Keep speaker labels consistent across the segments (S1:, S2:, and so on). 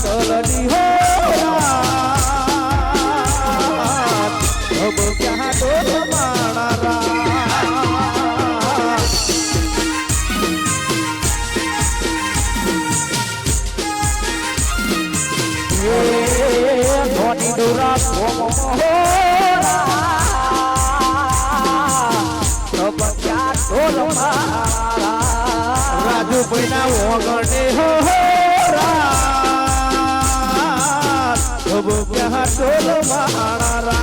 S1: चलनी हो अब क्या तो मारा धोनी डोरा अब क्या तो मारा राजू पैना वगणे हो अब क्या टोल मारा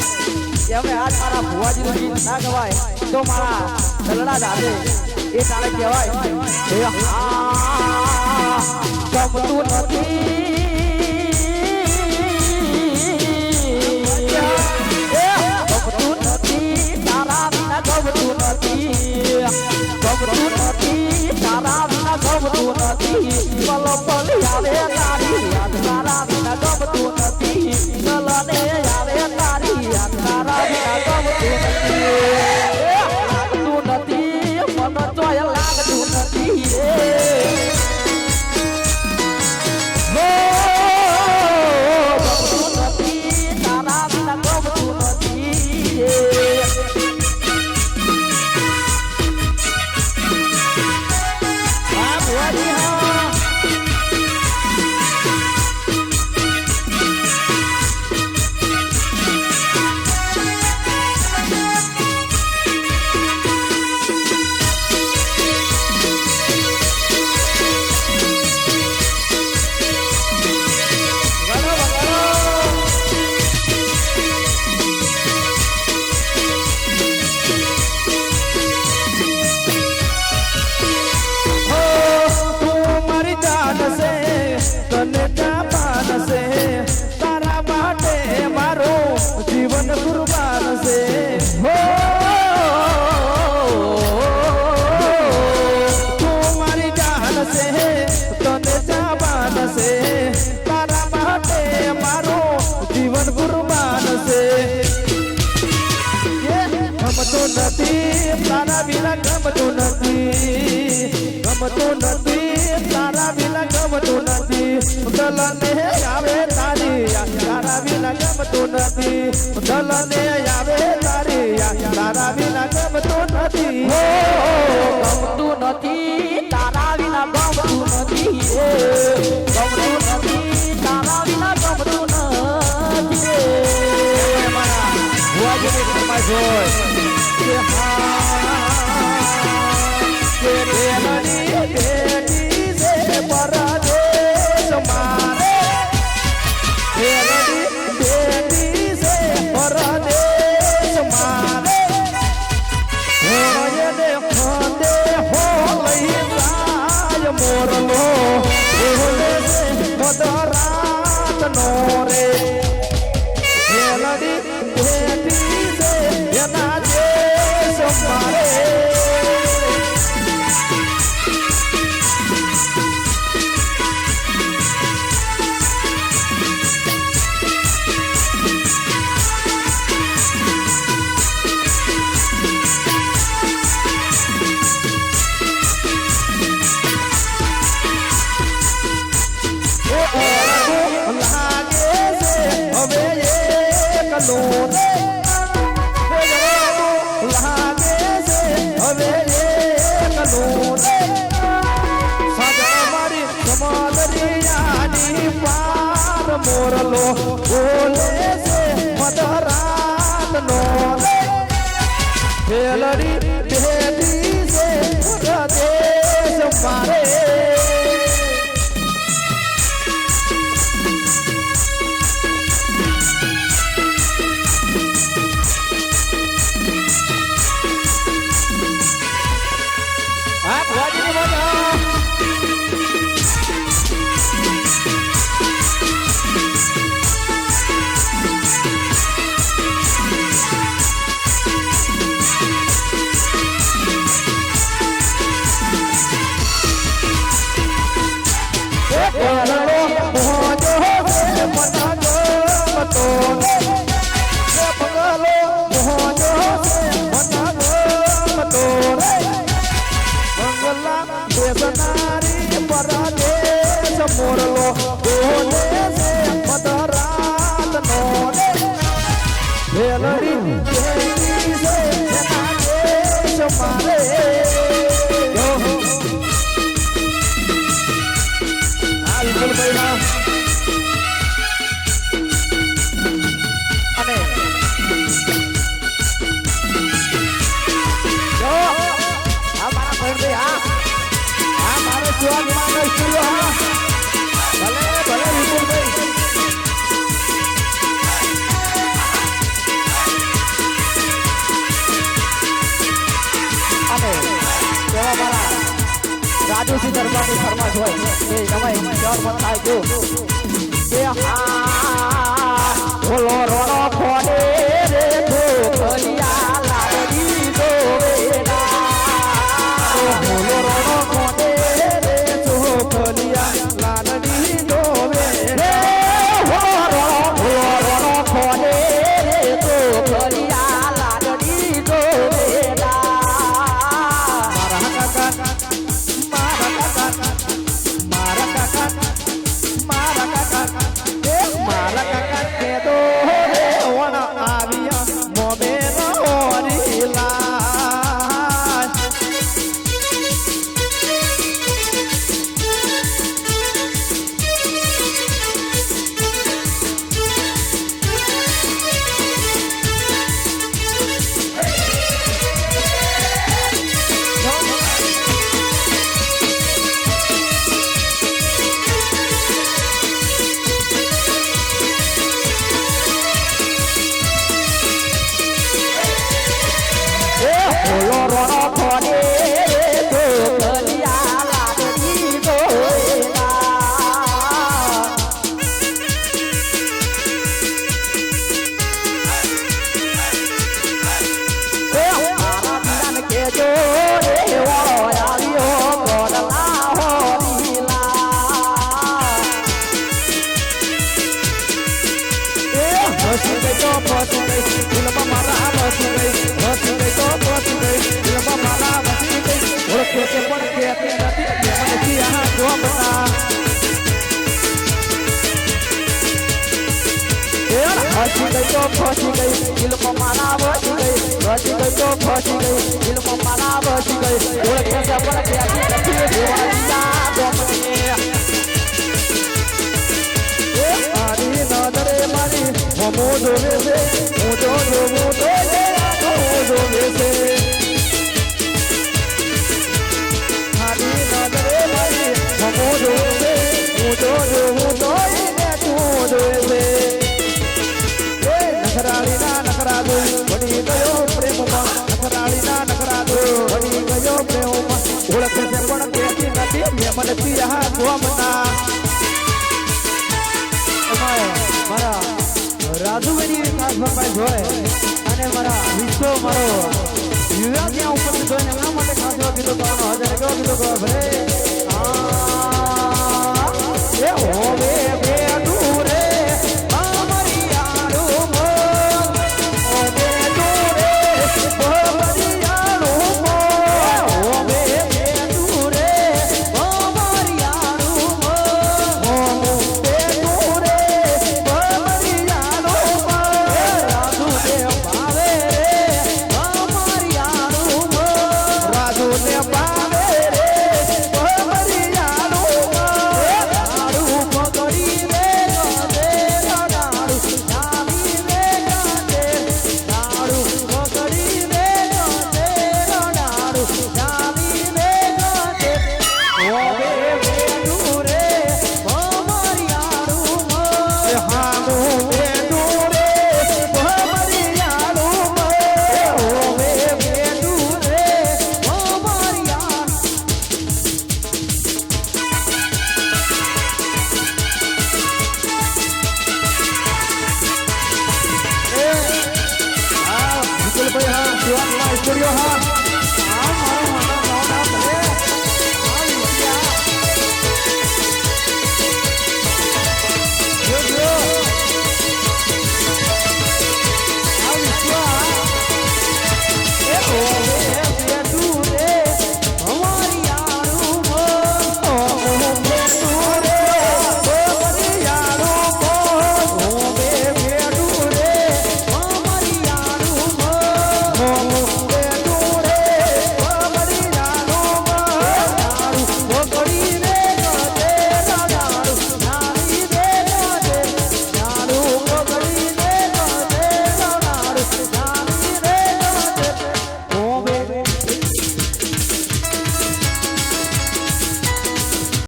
S1: आज भुआजी ना गवाय तो मारा दलड़ा जाते ये तारे कहेवाय गमतू नथी गमतू नथी तारा बिना गमतू नथी तारा बिना गमतू नथी पल पल आवे तारी याद तारा बिना गमतू नथी चलने आवे तारी याद तारा बिना गमतू नथी मन जोय लागतू नथी गमतू नथी तारा बिना गमतू नथी जीवन कुर्बान से हो तुम्हारी जान से तने जाबान से तारा बाटे मारो जीवन कुर्बान से हम तो नदी तारा बिना गम तो नदी तारा बिना गम तो नदी दलने आवे तारी तारा बिना गम तो नदी दलने आवे तारी तारा बिना गम तो नदी हो गम तो नदी तारा बिना गम तो नदी गम तो नदी तारा बिना गम तो नदी हमारा हुआ जो मैं जोय के बेलनी बेटी से परदेश मारे बेलनी बेटी से परदेश मारे होने फंदे हो लई राज मोरलो होने से मदरात नोरे बेलनी बेटी से ना देश મેલડી બેટી છે પ્રદેશ મારે મોરલો બોલે છે મધરાત નો વેલડી કેવી છે એના દેશ મારે આ વિપુલભાઈ ના અને જો આ મારા ભાઈ આ મારો જોવા માંગો છું હા ભલે વિપુલભાઈ અને કેવા મારા રાજુસિંહ દરબારની ફરમાશ હોય એ તમે ચાર મત થાય જો કે હા બોલો રોણો ફોડે રે ઢોકલિયા લાગી દોવેલા બોલો રોણો ફોડે રે ઢોકલિયા લાગી દોવે રે રોણો ફોડે રે ઢોકલિયા લાગી દોવેલા ફસી ગઈ દિલમાં મારા વસી ગઈ તો ફસી ગઈ દિલમાં મારા વસી ગઈ ઓળખે છે પણ ક્યાંથી નથી દેવાળીયા ગમને આની નજરે મારી હમો જોવે છે હું તો જોવું તો જોવે છે આની નજરે મારી હમો જોવે છે હું તો જોવું તો જોવે છે નખરાળીના નખરા દો વળી ગયો પ્રેમમાં નખરાળીના નખરા દો વળી ગયો પ્રેમમાં ઓળખે છે પણ કેતી નથી મેમનથી આ ગોમના મારા રાજુભાઈની ખાસ ફરમાઈશ હોય અને મારા વિશ્વ મારો યુવા ત્યાં ઉપર જોઈને એમના માટે ખાસ એવો કીધો તો 1000 કેવો કીધો ભલે